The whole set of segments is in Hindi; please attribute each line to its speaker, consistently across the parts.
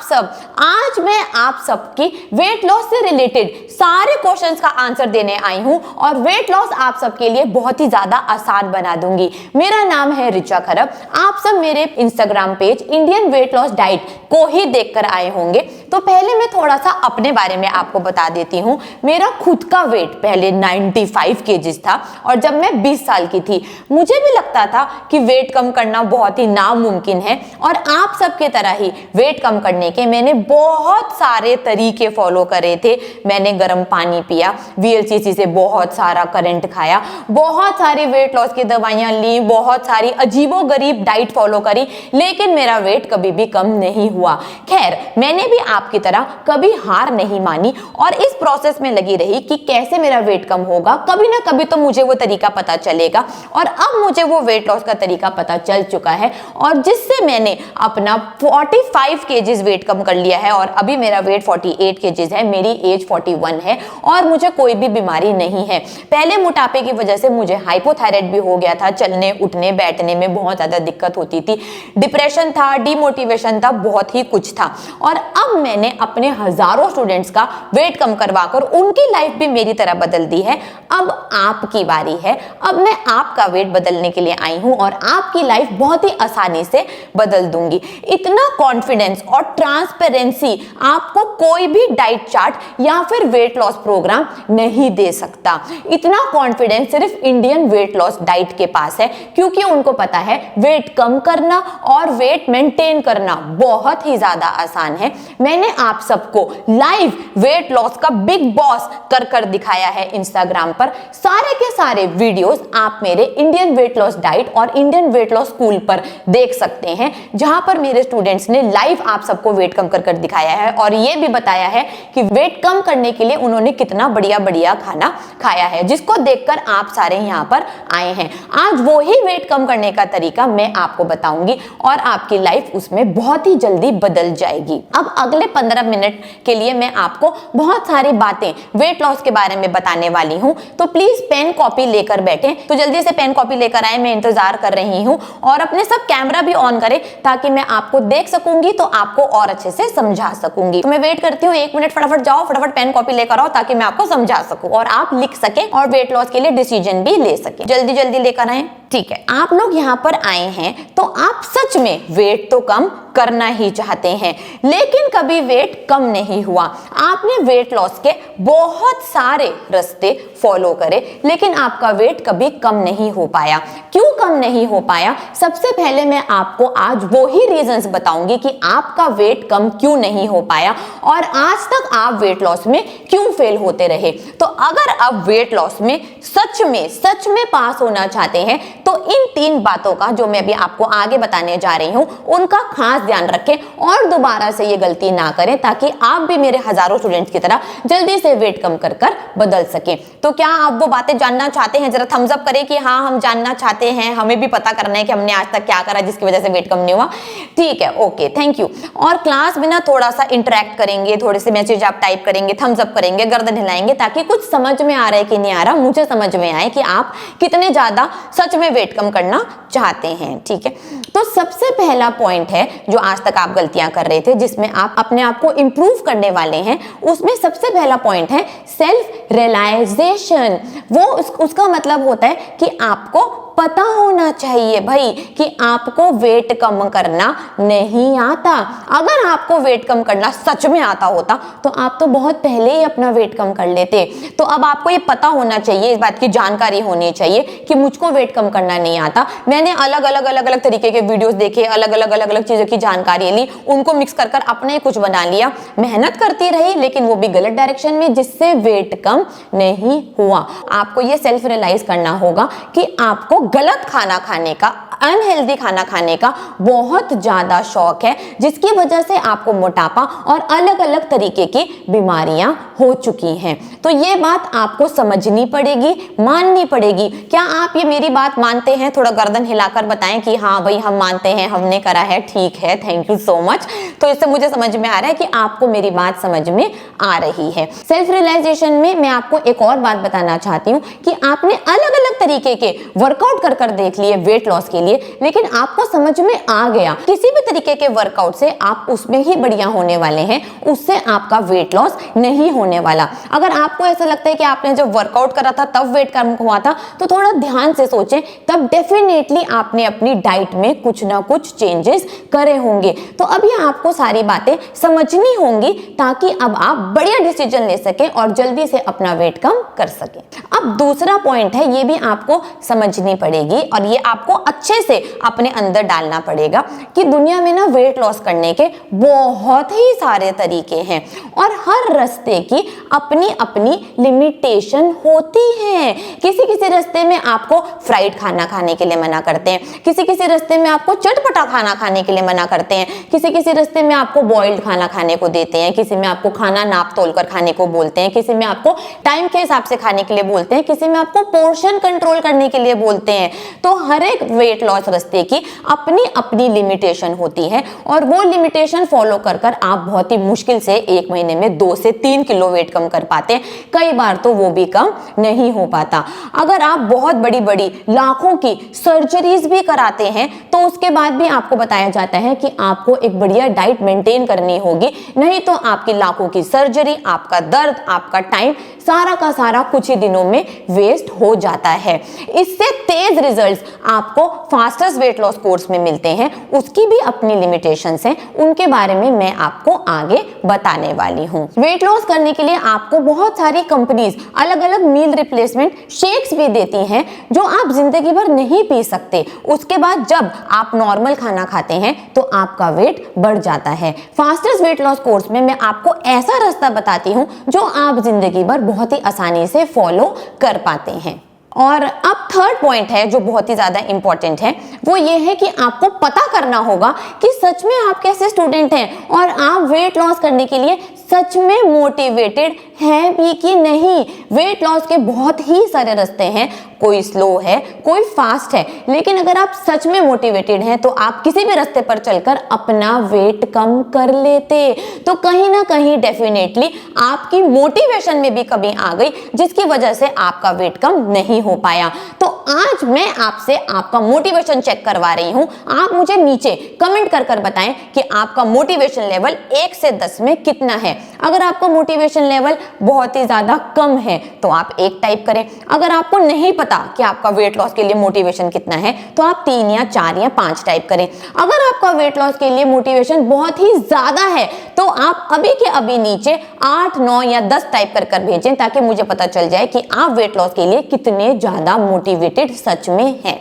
Speaker 1: सब। आज मैं आप सबकी वेट लॉस से रिलेटेड सारे क्वेश्चंस का आंसर देने आई हूं और वेट लॉस आप सबके लिए बहुत ही ज्यादा आसान बना दूंगी। मेरा नाम है ऋचा खरब। आप सब मेरे Instagram page Indian weight loss diet को ही देखकर आए होंगे। तो पहले मैं थोड़ा सा अपने बारे में आपको बता देती हूँ। मेरा खुद का वेट पहले 95 केजीज था और जब मैं 20 साल की थी मुझे भी लगता था कि वेट कम करना बहुत ही नामुमकिन है और आप सबके तरह ही वेट कम करने के मैंने बहुत सारे तरीके फॉलो करे थे। मैंने गर्म पानी पिया, VLCC से बहुत सारा करंट खाया, बहुत सारी वेट लॉस की दवाइयां ली, बहुत सारी अजीबोगरीब डाइट फॉलो करी, लेकिन मेरा वेट कभी भी कम नहीं हुआ। खैर, मैंने भी आपकी तरह कभी हार नहीं मानी और इस प्रोसेस में लगी रही कि कैसे मेरा वेट कम होगा। कभी ना कभी तो मुझे वो तरीका पता चलेगा और अब मुझे वो वेट लॉस का तरीका पता चल चुका है और जिससे मैंने अपना 45 केजीज वेट कम कर लिया है और अभी मेरा वेट 48 केजीज है। मेरी एज 41 है और मुझे कोई भी बीमारी नहीं है। पहले मोटापे की वजह से मुझे हाइपोथायराइड भी हो गया था, चलने उठने बैठने में बहुत ज्यादा दिक्कत होती थी, डिप्रेशन था, डिमोटिवेशन था, बहुत ही कुछ था। और अब मैंने अपने हजारों स्टूडेंट्स का वेट कम करवाकर उनकी लाइफ भी मेरी तरह बदल दी है। अब आपकी बारी है। अब मैं आपका वेट बदलने के लिए आई हूं और आपकी लाइफ बहुत ही आसानी से बदल दूंगी। इतना कॉन्फिडेंस और ट्रांसपेरेंसी आपको कोई भी डाइट चार्ट या फिर वेट लॉस प्रोग्राम नहीं दे सकता। इतना कॉन्फिडेंस सिर्फ इंडियन वेट लॉस डाइट के पास है, क्योंकि उनको पता है वेट कम करना और वेट मेंटेन करना बहुत ही ज्यादा आसान है। मैंने आप सबको लाइव वेट लॉस का बिग बॉस कर दिखाया है इंस्टाग्राम पर। सारे के सारे वीडियोस आप मेरे इंडियन वेट लॉस डाइट और इंडियन वेट लॉस स्कूल पर देख सकते हैं, जहां पर मेरे स्टूडेंट्स ने लाइव आप सबको वेट कम कर दिखाया है और यह भी बताया है कि वेट कम करने के लिए उन्होंने कितना बढ़िया बढ़िया खाना खाया है, जिसको देखकर आप सारे यहाँ पर आए हैं। आज वो ही वेट कम करने का तरीका मैं आपको बताऊंगी और आपकी लाइफ उसमें बहुत ही जल्दी बदल जाएगी। अब अगले 15 मिनट के लिए मैं आपको बहुत सारी बातें वेट लॉस के बारे में बताने वाली हूं, तो प्लीज पेन कॉपी लेकर बैठें। तो जल्दी से पेन कॉपी लेकर आए, मैं इंतजार कर रही हूं। और अपने सब कैमरा भी ऑन करें ताकि मैं आपको देख सकूंगी, तो आपको और अच्छे से समझा सकूंगी। तो मैं वेट करती हूँ 1 मिनट, फटाफट जाओ, फटाफट पेन कॉपी लेकर आओ ताकि मैं आपको समझा सकूं और आप लिख सके और वेट लॉस के लिए डिसीजन भी ले सके। जल्दी जल्दी लेकर आए। ठीक है, आप लोग यहाँ पर आए हैं तो आप सच में वेट तो कम करना ही चाहते हैं, लेकिन कभी वेट कम नहीं हुआ। आपने वेट लॉस के बहुत सारे रास्ते फॉलो करे, लेकिन आपका वेट कभी कम नहीं हो पाया। क्यों कम नहीं हो पाया? सबसे पहले मैं आपको आज वो ही रीजंस बताऊंगी कि आपका वेट कम क्यों नहीं हो पाया और आज तक आप वेट लॉस में क्यों फेल होते रहे। तो अगर आप वेट लॉस में सच में पास होना चाहते हैं तो इन 3 बातों का, जो मैं अभी आपको आगे बताने जा रही हूं, उनका खास ध्यान रखें और दोबारा से ये गलती ना करें, ताकि आप भी मेरे हजारों स्टूडेंट्स की तरह जल्दी से वेट कम कर बदल सकें। तो क्या आप वो बातें जानना चाहते हैं? जरा थम्स अप करें कि हाँ, हम जानना चाहते हैं, हमें भी पता करना है कि हमने आज तक क्या करा जिसकी वजह से वेट कम नहीं हुआ। ठीक है, ओके, थैंक यू। और क्लास में ना थोड़ा सा इंटरेक्ट करेंगे, थोड़े से मैसेज आप टाइप करेंगे, थम्स अप करेंगे, गर्दन हिलाएंगे, ताकि कुछ समझ में आ रहा है कि नहीं आ रहा, मुझे समझ में आए कि आप कितने ज्यादा सच में वेट कम करना चाहते हैं। ठीक है, तो सबसे पहला पॉइंट है जो आज तक आप गलतियां कर रहे थे, जिसमें आप अपने आप को इंप्रूव करने वाले हैं, उसमें सबसे पहला पॉइंट है सेल्फ रियलाइजेशन। वो उसका मतलब होता है कि आपको पता होना चाहिए भाई कि आपको वेट कम करना नहीं आता। अगर आपको वेट कम करना सच में आता होता तो आप तो बहुत पहले ही अपना वेट कम कर लेते। तो अब आपको ये पता होना चाहिए, इस बात की जानकारी होनी चाहिए कि मुझको वेट कम करना नहीं आता। मैंने अलग अलग तरीके के वीडियोस देखे, अलग अलग चीजों की जानकारी ली, उनको मिक्स कर अपने कुछ बना लिया, मेहनत करती रही, लेकिन वो भी गलत डायरेक्शन में, जिससे वेट कम नहीं हुआ। आपको ये सेल्फ रियलाइज करना होगा कि आपको गलत खाना खाने का, अनहेल्दी खाना खाने का बहुत ज्यादा शौक है, जिसकी वजह से आपको मोटापा और अलग अलग तरीके की बीमारियां हो चुकी हैं। तो ये बात आपको समझनी पड़ेगी, माननी पड़ेगी। क्या आप ये मेरी बात मानते हैं? थोड़ा गर्दन हिलाकर बताएं कि हाँ भाई, हम मानते हैं, हमने करा है। ठीक है, थैंक यू सो मच। तो इससे मुझे समझ में आ रहा है कि आपको मेरी बात समझ में आ रही है। सेल्फ रियलाइजेशन में मैं आपको एक और बात बताना चाहती हूँ कि आपने अलग अलग तरीके के वर्कआउट कर देख लिए वेट लॉस के लिए, चाहिए, लेकिन आपको समझ में आ गया किसी भी तरीके के वर्कआउट से आप उसमें ही बढ़िया होने वाले हैं, उससे आपका वेट लॉस नहीं होने वाला। अगर आपको ऐसा लगता है कि आपने जब वर्कआउट करा था तब वेट कम हुआ था, तो थोड़ा ध्यान से सोचें, तब डेफिनेटली आपने अपनी डाइट में कुछ ना कुछ चेंजेस करे होंगे। तो अब ये आपको सारी बातें समझनी होंगी ताकि अब आप बढ़िया डिसीजन ले सकें और जल्दी से अपना वेट कम कर सकें। अब दूसरा पॉइंट है, ये भी आपको समझनी पड़ेगी और ये आपको अच्छे से अपने अंदर डालना पड़ेगा कि दुनिया में ना वेट लॉस करने के बहुत ही सारे तरीके हैं और हर रास्ते की अपनी अपनी लिमिटेशन होती है। किसी किसी रास्ते में आपको फ्राइड खाना खाने के लिए मना करते हैं, किसी किसी रास्ते में आपको चटपटा खाना खाने के लिए मना करते हैं, किसी किसी रास्ते में आपको बॉइल्ड खाना खाने को देते हैं, किसी में आपको खाना नाप तोल कर खाने को बोलते हैं, किसी में आपको टाइम के हिसाब से खाने के लिए बोलते हैं, किसी में आपको पोर्शन कंट्रोल करने के लिए बोलते हैं। तो हर एक वेट लॉस रास्ते की अपनी अपनी लिमिटेशन होती है और वो लिमिटेशन फॉलो कर कर आप बहुत ही मुश्किल से एक महीने में 2 से 3 किलो वेट कम कर पाते हैं, कई बार तो वो भी कम नहीं हो पाता। अगर आप बहुत बड़ी बड़ी लाखों की सर्जरीज भी कराते हैं तो उसके बाद भी आपको बताया जाता है कि आपको एक बढ़िया डाइट मेंटेन करनी होगी, नहीं तो आपकी लाखों की सर्जरी, आपका दर्द, आपका टाइम सारा का सारा कुछ ही दिनों में वेस्ट हो जाता है। इससे तेज रिजल्ट्स आपको फास्टेस्ट वेट लॉस कोर्स में मिलते हैं, उसकी भी अपनी लिमिटेशंस हैं, उनके बारे में मैं आपको आगे बताने वाली हूँ। वेट लॉस करने के लिए आपको बहुत सारी कंपनीज अलग अलग मील रिप्लेसमेंट शेक्स भी देती हैं जो आप जिंदगी भर नहीं पी सकते। उसके बाद जब आप नॉर्मल खाना खाते हैं तो आपका वेट बढ़ जाता है। फास्टेस्ट वेट लॉस कोर्स में मैं आपको ऐसा रास्ता बताती हूँ जो आप जिंदगी भर बहुत ही आसानी से फॉलो कर पाते हैं। और अब थर्ड पॉइंट है जो बहुत ही ज्यादा इंपॉर्टेंट है, वो ये है कि आपको पता करना होगा कि सच में आप कैसे स्टूडेंट हैं और आप वेट लॉस करने के लिए सच में मोटिवेटेड हैं भी कि नहीं। वेट लॉस के बहुत ही सारे रास्ते हैं, कोई स्लो है, कोई फास्ट है, लेकिन अगर आप सच में मोटिवेटेड हैं तो आप किसी भी रास्ते पर चलकर अपना वेट कम कर लेते। तो कहीं ना कहीं डेफिनेटली आपकी मोटिवेशन में भी कमी आ गई जिसकी वजह से आपका वेट कम नहीं हो पाया। तो आज मैं आपसे आपका मोटिवेशन चेक करवा रही हूं। आप मुझे नीचे कमेंट कर कर बताएं कि आपका मोटिवेशन लेवल 1 से 10 में कितना है। अगर आपका मोटिवेशन लेवल बहुत ही ज्यादा कम है तो आप 1 टाइप करें। अगर आपको नहीं पता कि आपका वेट लॉस के लिए मोटिवेशन कितना है तो आप 3 या 4 या 5 टाइप करें। अगर आपका वेट लॉस के लिए मोटिवेशन बहुत ही ज्यादा है तो आप अभी के अभी नीचे 8, 9 या 10 टाइप कर कर भेजें ताकि मुझे पता चल जाए कि आप वेट लॉस के लिए कितने ज्यादा मोटिवेटेड सच में हैं।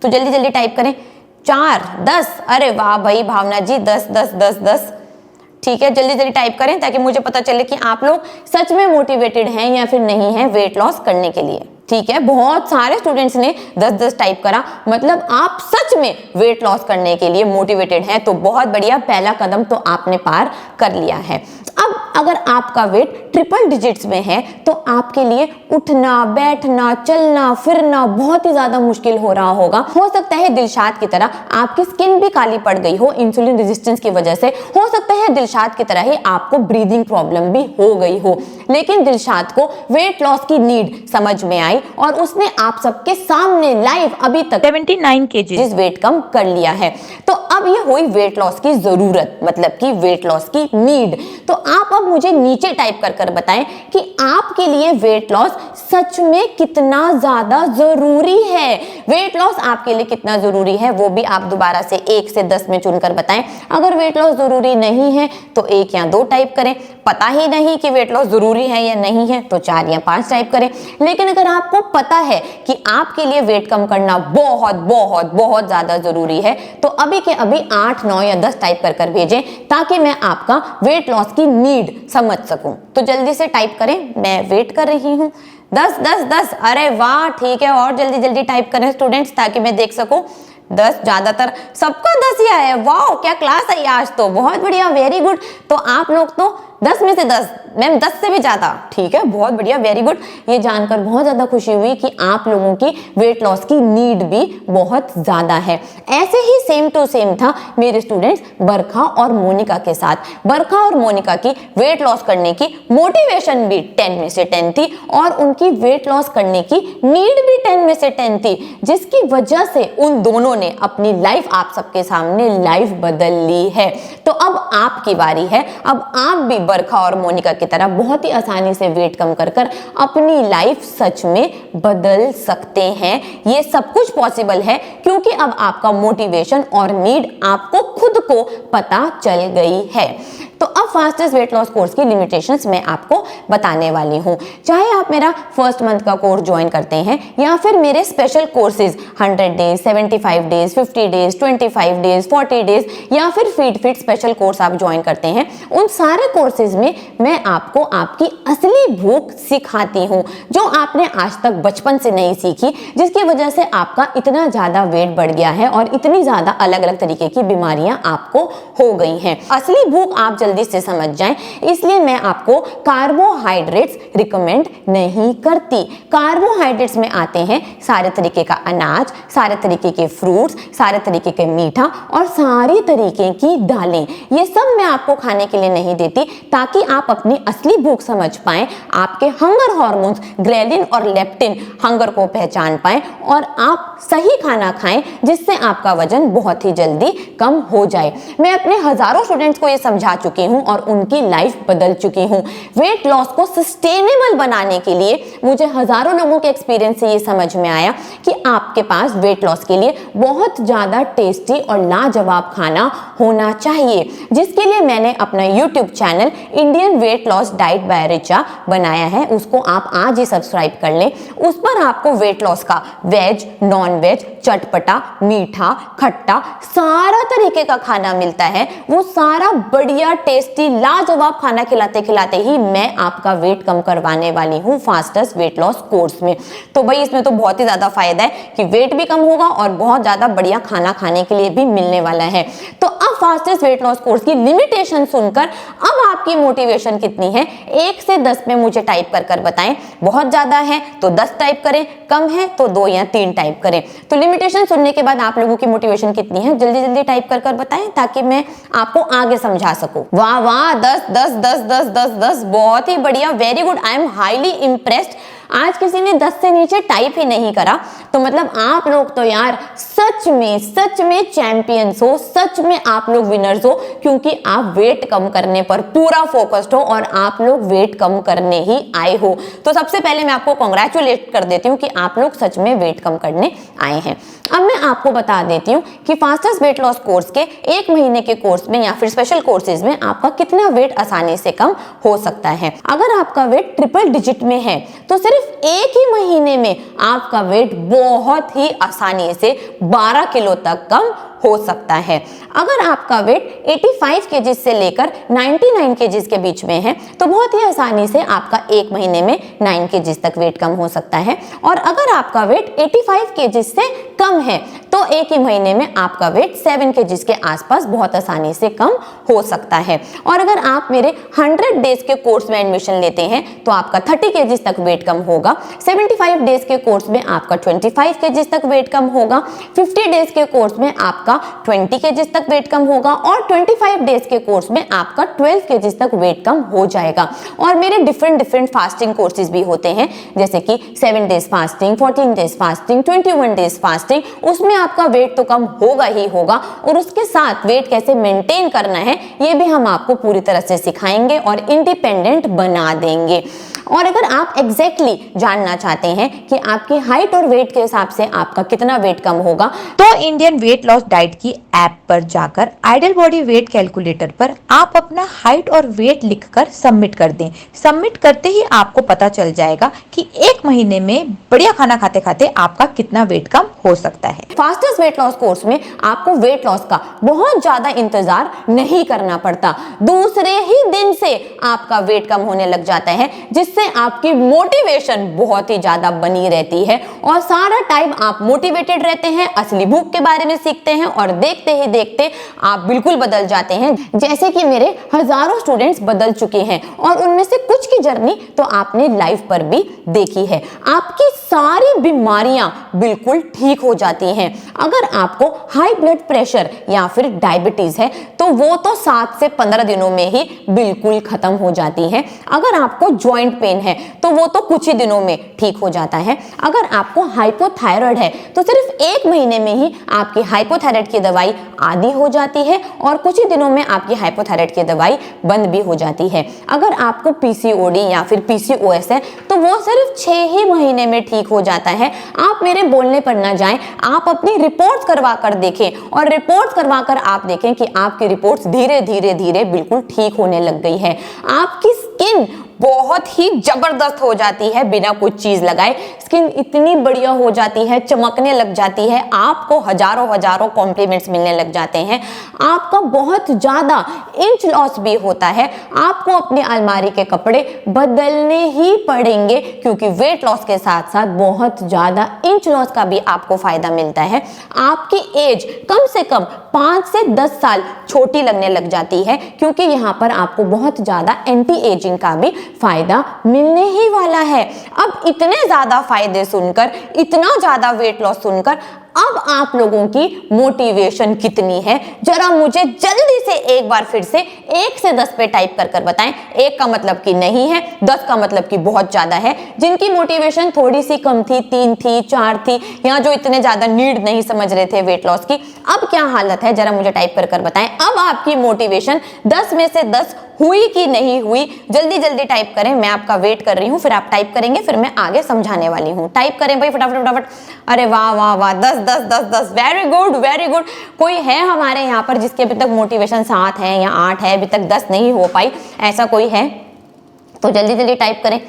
Speaker 1: तो जल्दी जल्दी टाइप करें। 4, 10, अरे वाह भाई भावना जी 10 10 10 10, ठीक है, जल्दी जल्दी टाइप करें ताकि मुझे पता चले कि आप लोग सच में मोटिवेटेड हैं या फिर नहीं हैं वेट लॉस करने के लिए। ठीक है, बहुत सारे स्टूडेंट्स ने 10-10 टाइप करा, मतलब आप सच में वेट लॉस करने के लिए मोटिवेटेड हैं। तो बहुत बढ़िया, पहला कदम तो आपने पार कर लिया है। अब अगर आपका वेट ट्रिपल डिजिट्स में है तो आपके लिए उठना, बैठना, चलना, फिरना बहुत ही ज्यादा मुश्किल हो रहा होगा। हो सकता है दिलशाद की तरह आपकी स्किन भी काली पड़ गई हो इंसुलिन रेजिस्टेंस की वजह से। हो सकता है दिलशाद की तरह ही आपको ब्रीदिंग प्रॉब्लम भी हो गई हो। लेकिन दिलशाद को वेट लॉस की नीड समझ में आई और उसने आप सबके सामने लाइव अभी तक 79 kg वेट कम कर लिया है। तो अब ये हुई वेट लॉस की जरूरत, मतलब कि वेट लॉस की नीड। तो आप अब मुझे नीचे टाइप कर कर बताएं कि आपके लिए वेट लॉस सच में कितना ज्यादा जरूरी है। वेट लॉस आपके लिए कितना जरूरी है वो भी आप दोबारा से 1 से 10 में चुनकर बताएं। अगर वेट लॉस जरूरी नहीं है तो 1 या 2 टाइप करें। पता ही नहीं कि वेट लॉस जरूरी है या नहीं है तो 4 या 5 टाइप करें। लेकिन अगर आपको पता है कि आपके लिए वेट कम करना बहुत बहुत बहुत ज्यादा जरूरी है तो अभी के अभी 8, 9 या 10 टाइप कर कर भेजें ताकि मैं आपका वेट लॉस की नीड समझ सकूं। तो जल्दी से टाइप करें, मैं वेट कर रही हूं। 10 10 10, अरे वाह, ठीक है, और जल्दी जल्दी टाइप करें स्टूडेंट्स ताकि मैं देख सकूं। 10, ज्यादातर सबका 10 ही आया है। वाह, क्या क्लास है आज तो, बहुत बढ़िया, वेरी गुड। तो आप लोग तो 10 में से 10, मैम 10 से भी ज्यादा, ठीक है, बहुत बढ़िया, वेरी गुड। ये जानकर बहुत ज्यादा खुशी हुई कि आप लोगों की वेट लॉस की नीड भी बहुत ज्यादा है। ऐसे ही सेम टू सेम था मेरे स्टूडेंट्स बरखा और मोनिका के साथ। बरखा और मोनिका की वेट लॉस करने की मोटिवेशन भी 10 में से 10 थी और उनकी वेट लॉस करने की नीड भी 10 में से 10 थी, जिसकी वजह से उन दोनों ने अपनी लाइफ आप सबके सामने लाइव बदल ली है। तो अब आपकी बारी है, अब आप भी बरखा और मोनिका की तरह बहुत ही आसानी से वेट कम कर कर अपनी लाइफ सच में बदल सकते हैं। ये सब कुछ पॉसिबल है क्योंकि अब आपका मोटिवेशन और नीड आपको खुद को पता चल गई है। तो अब फास्टेस्ट वेट लॉस कोर्स की लिमिटेशंस मैं आपको बताने वाली हूँ। चाहे आप मेरा फर्स्ट मंथ का कोर्स ज्वाइन करते हैं या फिर मेरे special courses 100 days, 75 days, 50 days, 25 days, 40 days या फिर फीड फिट स्पेशल कोर्स आप ज्वाइन करते हैं, उन सारे कोर्सेज में मैं आपको आपकी असली भूख सिखाती हूँ जो आपने आज तक बचपन से नहीं सीखी, जिसकी वजह से आपका इतना ज्यादा वेट बढ़ गया है और इतनी ज्यादा अलग अलग तरीके की बीमारियां आपको हो गई हैं। असली भूख आप जल्दी से समझ जाएं, इसलिए मैं आपको कार्बोहाइड्रेट्स रिकमेंड नहीं करती। कार्बोहाइड्रेट्स में आते हैं सारे तरीके का अनाज, सारे तरीके के फ्रूट्स, सारे तरीके के मीठा और सारी तरीके की दालें। ये सब मैं आपको खाने के लिए नहीं देती ताकि आप अपनी असली भूख समझ पाएं, आपके हंगर हार्मोन्स ग्रेलिन और लेप्टिन हंगर को पहचान पाएं और आप सही खाना खाएं जिससे आपका वजन बहुत ही जल्दी कम हो जाए। मैं अपने हजारों स्टूडेंट्स को ये समझा चुकी हूं और उनकी लाइफ बदल चुकी हूं। वेट लॉस को सस्टेनेबल बनाने के लिए मुझे हजारों लोगों के एक्सपीरियंस से ये समझ में आया कि आपके पास वेट लॉस के लिए बहुत ज्यादा टेस्टी और लाजवाब खाना होना चाहिए, जिसके लिए मैंने अपना YouTube channel Indian weight loss diet by Richa बनाया है। उसको आप आज ही सब्सक्राइब कर लें। उस पर आपको वेट लॉस का वेज, नॉन वेज, चटपटा, मीठा, खट्टा सारा तरीके का खाना मिलता है। वो सारा बढ़िया टेस्टी लाजवाब खाना खिलाते खिलाते ही मैं आपका वेट कम करवाने वाली हूँ फास्टेस्ट वेट लॉस कोर्स में। तो भाई इसमें तो बहुत ही ज्यादा फायदा है कि वेट भी कम होगा और बहुत ज्यादा बढ़िया खाना खाने के लिए भी मिलने वाला है। तो अब फास्टेस्ट वेट लॉस कोर्स की लिमिटेशन सुनकर अब आपकी मोटिवेशन कितनी है 1 से 10 में मुझे टाइप कर कर बताएं। बहुत ज्यादा है तो 10 टाइप करें, कम है तो 2 या 3 टाइप करें। तो लिमिटेशन सुनने के बाद आप लोगों की मोटिवेशन कितनी है जल्दी जल्दी टाइप कर कर बताएं ताकि मैं आपको आगे समझा सकूं। वाह वाह, 10 10 10 10 10 10, बहुत ही बढ़िया, very good, I am highly impressed. आज किसी ने 10 से नीचे टाइप ही नहीं करा, तो मतलब आप लोग तो यार सच में चैंपियंस हो, सच में आप लोग विनर्स हो, क्योंकि आप वेट कम करने पर पूरा फोकस्ड हो और आप लोग वेट कम करने ही आए हो। तो सबसे पहले मैं आपको कांग्रेचुलेट कर देती हूँ कि आप लोग सच में वेट कम करने आए हैं। अब मैं आपको बता देती हूँ कि फास्टेस्ट वेट लॉस कोर्स के 1 महीने के कोर्स में या फिर स्पेशल कोर्सेज में आपका कितना वेट आसानी से कम हो सकता है। अगर आपका वेट ट्रिपल डिजिट में है तो सिर्फ 1 ही महीने में आपका वेट बहुत ही आसानी से 12 किलो तक कम हो सकता है। अगर आपका वेट 85 केजी से लेकर 99 केजी के बीच में है तो बहुत ही आसानी से आपका 1 महीने में 9 केजी तक वेट कम हो सकता है। और अगर आपका वेट 85 केजी से कम है तो 1 ही महीने में आपका वेट 7 केजी के आसपास बहुत आसानी से कम हो सकता है। और अगर आप मेरे 100 डेज के कोर्स में एडमिशन लेते हैं तो आपका 30 केजी तक वेट कम होगा, 75 डेज के कोर्स में आपका 25 केजी तक वेट कम होगा, 50 डेज के कोर्स में आपका 20 केजीज तक वेट कम होगा और 25 डेज के कोर्स में आपका 12 केजीज तक वेट कम हो जाएगा। और मेरे डिफरेंट फास्टिंग कोर्सेज भी होते हैं, जैसे कि 7 days fasting, 14 days fasting, 21 days fasting. उसमें आपका वेट तो कम होगा ही होगा और उसके साथ वेट कैसे मेंटेन करना है ये भी हम आपको पूरी तरह से सिखाएंगे और इंडिपेंडेंट बना देंगे। और अगर आप एग्जैक्टली जानना चाहते हैं कि आपकी हाइट और वेट के हिसाब से आपका कितना वेट कम होगा तो इंडियन वेट लॉस डाइट की ऐप पर जाकर आइडियल बॉडी वेट कैलकुलेटर पर आप अपना हाइट और वेट लिखकर सबमिट कर दें। सबमिट करते ही आपको पता चल जाएगा कि 1 महीने में बढ़िया खाना खाते खाते आपका कितना वेट कम हो सकता है। फास्टेस्ट वेट लॉस कोर्स में आपको वेट लॉस का बहुत ज्यादा इंतजार नहीं करना पड़ता, दूसरे ही दिन से आपका वेट कम होने लग जाता है, जिससे आपकी मोटिवेशन बहुत ही ज्यादा बनी रहती है और सारा टाइम आप मोटिवेटेड रहते हैं, असली भूख के बारे में सीखते हैं और देखते ही देखते आप बिल्कुल बदल जाते हैं, जैसे कि मेरे हजारों स्टूडेंट्स बदल चुके हैं और उनमें से कुछ की जर्नी तो आपने लाइव पर भी देखी है। आपकी सारी बीमारियां बिल्कुल ठीक हो जाती हैं। अगर आपको हाई ब्लड प्रेशर या फिर डायबिटीज है तो वो तो 7 से 15 दिनों में ही बिल्कुल खत्म हो जाती है। अगर आपको जॉइंट पेन है तो वो तो कुछ ही दिनों में ठीक हो जाता है। अगर आपको हाइपोथायराइड है तो सिर्फ 1 महीने में ही आपकी हाइपोथायराइड की दवाई आधी हो जाती है और कुछ ही दिनों में आपकी हाइपोथायराइड की दवाई बंद भी हो जाती है। अगर आपको पीसीओडी या फिर पीसीओएस है तो वो सिर्फ 6 ही महीने में ठीक हो जाता है। आप मेरे बोलने पर ना जाएं, आप अपनी रिपोर्ट्स करवा कर देखें और रिपोर्ट्स करवा कर आप देखें कि आपकी रिपोर्ट्स धीरे धीरे धीरे बिल्कुल ठीक होने लग गई है। आपकी स्किन बहुत ही जबरदस्त हो जाती है बिना कुछ चीज लगाए। स्किन इतनी बढ़िया हो जाती है, चमकने लग जाती है, आपको हजारों कॉम्प्लीमेंट्स मिलने लग जाते हैं। आपका बहुत ज्यादा इंच लॉस भी होता है। आपको अपनी अलमारी के कपड़े बदलने ही पड़ेंगे क्योंकि वेट लॉस के साथ साथ बहुत ज्यादा इंच लॉस का भी आपको फायदा मिलता है। आपकी एज कम से कम 5 से 10 साल छोटी लगने लग जाती है क्योंकि यहाँ पर आपको बहुत ज्यादा एंटी एजिंग का भी फायदा मिलने ही वाला है। अब इतने ज्यादा फायदे सुनकर, इतना ज्यादा वेट लॉस सुनकर अब आप लोगों की मोटिवेशन कितनी है जरा मुझे जल्दी से एक बार फिर से 1 से 10 पे टाइप कर कर बताएं। 1 का मतलब कि नहीं है, 10 का मतलब कि बहुत ज्यादा है। जिनकी मोटिवेशन थोड़ी सी कम थी, 3 थी, 4 थी, या जो इतने ज्यादा नीड नहीं समझ रहे थे वेट लॉस की, अब क्या हालत है जरा मुझे टाइप कर कर बताएं। अब आपकी मोटिवेशन 10 में से 10 हुई कि नहीं हुई, जल्दी जल्दी टाइप करें। मैं आपका वेट कर रही हूं, फिर आप टाइप करेंगे, फिर मैं आगे समझाने वाली हूं। टाइप करें भाई फटाफट फटाफट। अरे वाह वाह वाह, 10 10 10 10, वेरी गुड वेरी गुड। कोई है हमारे यहाँ पर जिसके अभी तक मोटिवेशन 7 है या 8 है, अभी तक 10 नहीं हो पाई, ऐसा कोई है तो जल्दी जल्दी टाइप करें।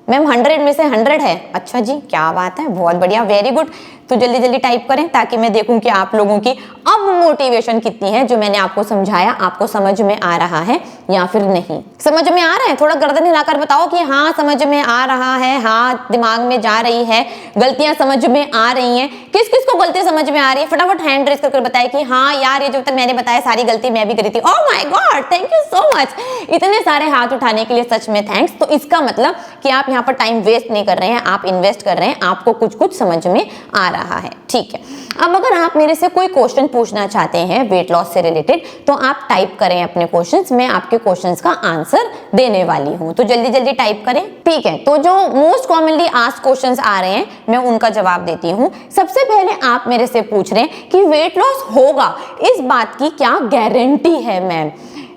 Speaker 1: मैम 100 में से 100 है, अच्छा जी क्या बात है, बहुत बढ़िया, वेरी गुड। तो जल्दी जल्दी टाइप करें ताकि मैं देखूं कि आप लोगों की अब मोटिवेशन कितनी है। जो मैंने आपको समझाया आपको समझ में आ रहा है या फिर नहीं। समझ में आ रहा है? थोड़ा गर्दन हिलाकर बताओ कि हाँ समझ में आ रहा है, हाँ दिमाग में जा रही है, गलतियां समझ में आ रही हैं। किस किस को गलती समझ में आ रही है फटाफट हैंड रेज करके बताए कि हाँ यार ये जो तक मैंने बताया सारी गलती मैं भी करी थी। Oh my God, thank you so much. इतने सारे हाथ उठाने के लिए सच में थैंक्स। तो इसका मतलब कि आप यहाँ पर टाइम वेस्ट नहीं कर रहे हैं, आप इन्वेस्ट कर रहे हैं, आपको कुछ कुछ समझ में आ रहा है। ठीक है, अब अगर आप मेरे से कोई क्वेश्चन पूछना चाहते हैं वेट लॉस से रिलेटेड तो आप टाइप करें अपने क्वेश्चंस, मैं आपके क्वेश्चंस का आंसर देने वाली हूं। तो जल्दी जल्दी टाइप करें। ठीक है, तो जो मोस्ट कॉमनली आस्क्ड क्वेश्चंस आ रहे हैं मैं उनका जवाब देती हूं। सबसे पहले आप मेरे से पूछ रहे हैं कि वेट लॉस होगा, इस बात की क्या गारंटी है मैम?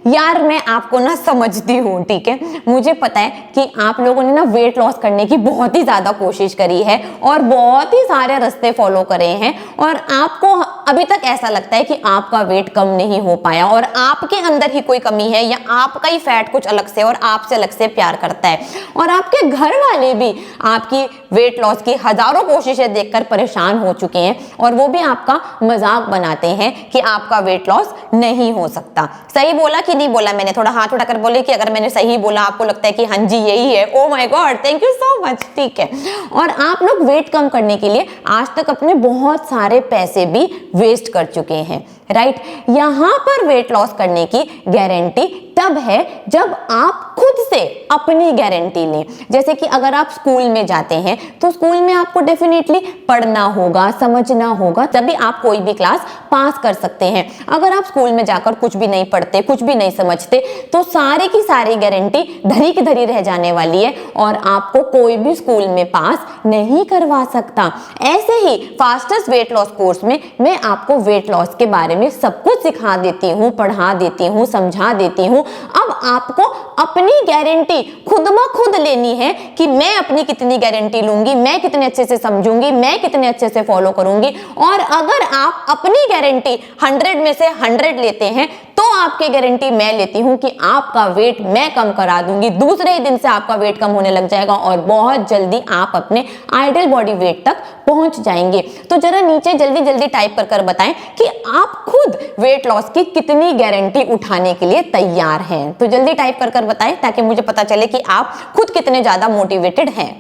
Speaker 1: यार मैं आपको ना समझती हूँ, ठीक है, मुझे पता है कि आप लोगों ने ना वेट लॉस करने की बहुत ही ज्यादा कोशिश करी है और बहुत ही सारे रास्ते फॉलो करे हैं और आपको अभी तक ऐसा लगता है कि आपका वेट कम नहीं हो पाया और आपके अंदर ही कोई कमी है या आपका ही फैट कुछ अलग से और आपसे अलग से प्यार करता है और आपके घर वाले भी आपकी वेट लॉस की हजारों कोशिशें देखकर परेशान हो चुके हैं और वो भी आपका मजाक बनाते हैं कि आपका वेट लॉस नहीं हो सकता। सही बोला कि नहीं बोला मैंने? थोड़ा हाथ उठाकर बोले कि अगर मैंने सही बोला आपको लगता है कि हाँ जी यही है। Oh my God, thank you so much. ठीक है, और आप लोग वेट कम करने के लिए आज तक अपने बहुत सारे पैसे भी वेस्ट कर चुके हैं, राइट? यहां पर वेट लॉस करने की गारंटी तब है जब आप खुद से अपनी गारंटी लें। जैसे कि अगर आप स्कूल में जाते हैं तो स्कूल में आपको डेफिनेटली पढ़ना होगा, समझना होगा, तभी आप कोई भी क्लास पास कर सकते हैं। अगर आप स्कूल में जाकर कुछ भी नहीं पढ़ते, कुछ भी नहीं समझते तो सारी की सारी गारंटी धरी की धरी रह जाने वाली है और आपको कोई भी स्कूल में पास नहीं करवा सकता। ऐसे ही फास्टेस्ट वेट लॉस कोर्स में मैं आपको वेट लॉस के बारे में सब कुछ सिखा देती हूँ, पढ़ा देती हूँ, समझा देती हूँ। अब आपको अपनी गारंटी खुद ब खुद लेनी है कि मैं अपनी कितनी गारंटी लूंगी, मैं कितने अच्छे से समझूंगी, मैं कितने अच्छे से फॉलो करूंगी। और अगर आप अपनी गारंटी 100 में से 100 लेते हैं तो आपकी गारंटी मैं लेती हूं कि आपका वेट मैं कम करा दूंगी। दूसरे ही दिन से आपका वेट कम होने लग जाएगा और बहुत जल्दी आप अपने आइडियल बॉडी वेट तक पहुंच जाएंगे। तो जरा नीचे जल्दी जल्दी टाइप कर कर बताएं कि आप खुद वेट लॉस की कितनी गारंटी उठाने के लिए तैयार हैं। तो जल्दी टाइप कर कर बताएं ताकि मुझे पता चले कि आप खुद कितने ज्यादा मोटिवेटेड हैं।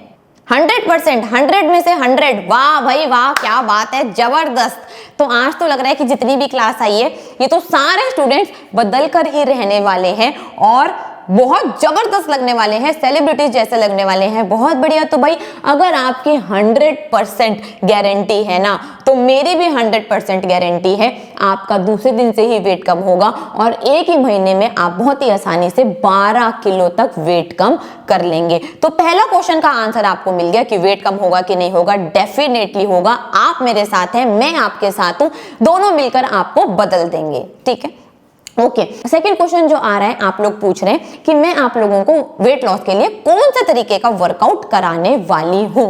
Speaker 1: 100%, 100 में से 100, वाह भाई वाह, क्या बात है, जबरदस्त। तो आज तो लग रहा है कि जितनी भी क्लास आई है ये तो सारे स्टूडेंट्स बदल कर ही रहने वाले हैं और बहुत जबरदस्त लगने वाले हैं, सेलिब्रिटीज जैसे लगने वाले हैं, बहुत बढ़िया। तो भाई अगर आपकी 100% गारंटी है ना, तो मेरी भी 100% गारंटी है आपका दूसरे दिन से ही वेट कम होगा और एक ही महीने में आप बहुत ही आसानी से 12 किलो तक वेट कम कर लेंगे। तो पहला क्वेश्चन का आंसर आपको मिल गया कि वेट कम होगा कि नहीं होगा। डेफिनेटली होगा। आप मेरे साथ हैं, मैं आपके साथ हूं, दोनों मिलकर आपको बदल देंगे। ठीक है, ओके। सेकंड क्वेश्चन जो आ रहा है, आप लोग पूछ रहे हैं कि मैं आप लोगों को वेट लॉस के लिए कौन सा तरीके का वर्कआउट कराने वाली हूं।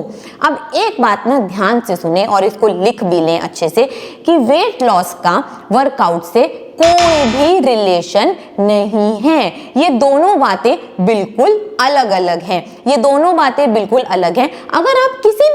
Speaker 1: अब एक बात ना ध्यान से सुने और इसको लिख भी लें अच्छे से कि वेट लॉस का वर्कआउट से कोई भी रिलेशन नहीं है। ये दोनों बातें बिल्कुल अलग अलग हैं। ये दोनों बातें बिल्कुल अलग हैं। अगर आप किसी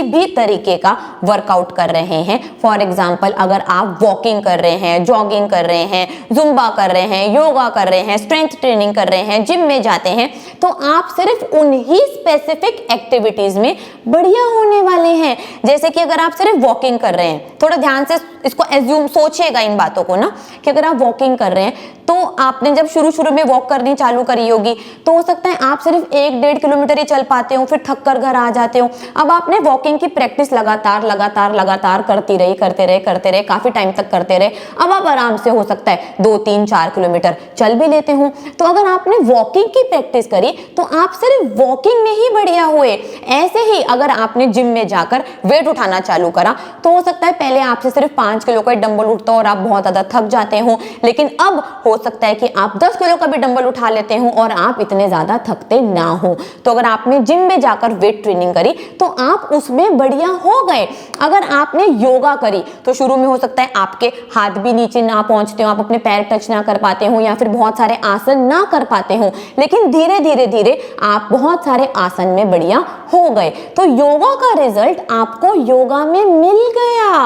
Speaker 1: भी तरीके का वर्कआउट कर रहे हैं, फॉर एग्जांपल अगर आप वॉकिंग कर रहे हैं, जॉगिंग कर रहे हैं, जुम्बा कर रहे हैं, योगा कर रहे हैं, स्ट्रेंथ ट्रेनिंग कर रहे हैं, जिम में जाते हैं, तो आप सिर्फ उन्हीं स्पेसिफिक एक्टिविटीज में बढ़िया होने वाले हैं। जैसे कि अगर आप सिर्फ वॉकिंग कर रहे हैं, थोड़ा ध्यान से इसको एज्यूम सोचिएगा इन बातों को ना, कि अगर आप वॉकिंग कर रहे हैं तो आपने जब शुरू में वॉक करनी चालू करी होगी तो हो सकता है आप सिर्फ 1-1.5 किलोमीटर ही चल पाते हो, फिर थक कर घर आ जाते हो। अब आपने वॉकिंग की प्रैक्टिस लगातार करते रहे, काफी टाइम तक करते रहे। अब आप आराम से हो सकता है 2-3-4 किलोमीटर चल भी लेते हो। तो अगर आपने वॉकिंग की प्रैक्टिस करी तो आप सिर्फ वॉकिंग में ही बढ़िया हुए। ऐसे ही अगर आपने जिम में जाकर वेट उठाना चालू करा तो हो सकता है पहले आपसे सिर्फ 5 किलो का डंबल उठता हो और आप बहुत ज्यादा थक जाते हो, लेकिन अब हो सकता है कि आप 10 किलो का भी डंबल उठा लेते हो और आप इतने ज्यादा थकते ना हो। तो अगर आपने जिम में जाकर वेट ट्रेनिंग करी तो आप उसमें बढ़िया हो गए। अगर आपने योगा करी तो शुरू में हो सकता है आपके हाथ भी नीचे ना पहुंचते हो, आप अपने पैर टच ना कर पाते हो या फिर बहुत सारे आसन ना कर पाते हो, लेकिन धीरे धीरे आप बहुत सारे आसन में बढ़िया हो गए। तो योगा का रिजल्ट आपको योगा में मिल गया।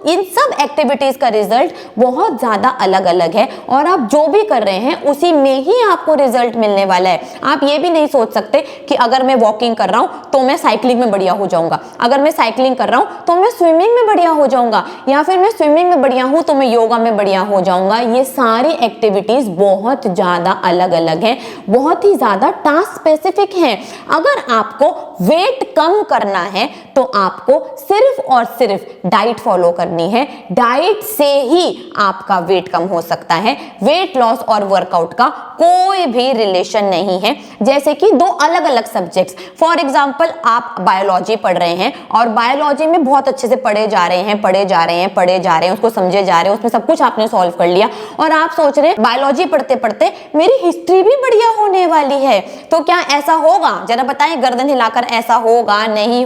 Speaker 1: इन सब एक्टिविटीज का रिजल्ट बहुत ज्यादा अलग अलग है और आप जो भी कर रहे हैं उसी में ही आपको रिजल्ट मिलने वाला है। आप ये भी नहीं सोच सकते कि अगर मैं वॉकिंग कर रहा हूं तो मैं साइकिलिंग में बढ़िया हो जाऊंगा, अगर मैं साइकिलिंग कर रहा हूं तो मैं स्विमिंग में बढ़िया हो जाऊंगा, या फिर मैं स्विमिंग में बढ़िया हूं तो मैं योगा में बढ़िया हो जाऊंगा। ये सारी एक्टिविटीज बहुत ज्यादा अलग अलग हैं, बहुत ही ज्यादा टास्क स्पेसिफिक हैं। अगर आपको वेट कम करना है तो आपको सिर्फ और सिर्फ डाइट फॉलो करनी है। डाइट से ही आपका वेट कम हो सकता है। वेट लॉस और वर्कआउट का कोई भी रिलेशन नहीं है। जैसे कि दो अलग अलग सब्जेक्ट्स, फॉर एग्जांपल आप बायोलॉजी पढ़ रहे हैं और बायोलॉजी में बहुत अच्छे से पढ़े जा रहे हैं, उसको समझे जा रहे हैं, उसमें सब कुछ आपने सॉल्व कर लिया और आप सोच रहे हैं बायोलॉजी पढ़ते पढ़ते मेरी हिस्ट्री भी बढ़िया होने वाली है। तो क्या ऐसा होगा? जरा बताएं गर्दन हिलाकर, ऐसा होगा? नहीं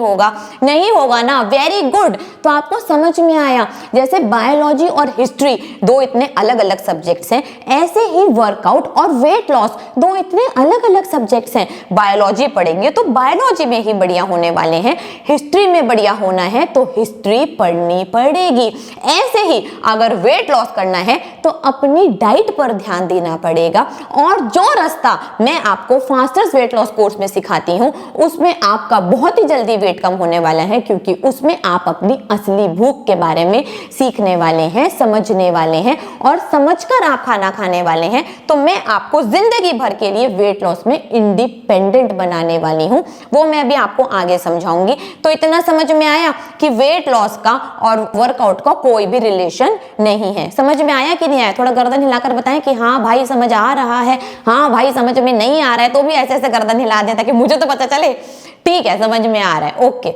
Speaker 1: होगा ना। Very good. तो आपको समझ में आया, जैसे बायोलॉजी और हिस्ट्री दो इतने अलग अलग सब्जेक्ट्स हैं, ऐसे ही वर्कआउट और वेट लॉस दो इतने अलग अलग सब्जेक्ट्स हैं। बायोलॉजी पढ़ेंगे तो बायोलॉजी में ही बढ़िया होने वाले हैं, हिस्ट्री में बढ़िया होना है तो हिस्ट्री पढ़नी पड़ेगी। ऐसे ही अगर वेट लॉस करना है तो अपनी डाइट पर ध्यान देना पड़ेगा। और जो रास्ता मैं आपको फास्टेस्ट वेट लॉस कोर्स में सिखाती हूँ उसमें आपका बहुत ही जल्दी वेट कम होने वाला है, क्योंकि उसमें आप अपनी असली भूख के बारे में सीखने वाले हैं, समझने वाले हैं और समझकर आप खाना खाने वाले हैं। तो मैं आपको जिंदगी भर के लिए वेट लॉस में इंडिपेंडेंट बनाने वाली हूं, वो मैं अभी आपको आगे समझाऊंगी। तो इतना समझ में आया कि वेट लॉस का और वर्कआउट का कोई भी रिलेशन नहीं है। समझ में आया कि नहीं आया? थोड़ा गर्दन हिलाकर बताएं कि हाँ भाई समझ आ रहा है, हाँ भाई समझ में नहीं आ रहा है तो भी ऐसे ऐसे गर्दन हिला दें ताकि मुझे तो पता चले। ठीक है, समझ में आ रहा है, ओके।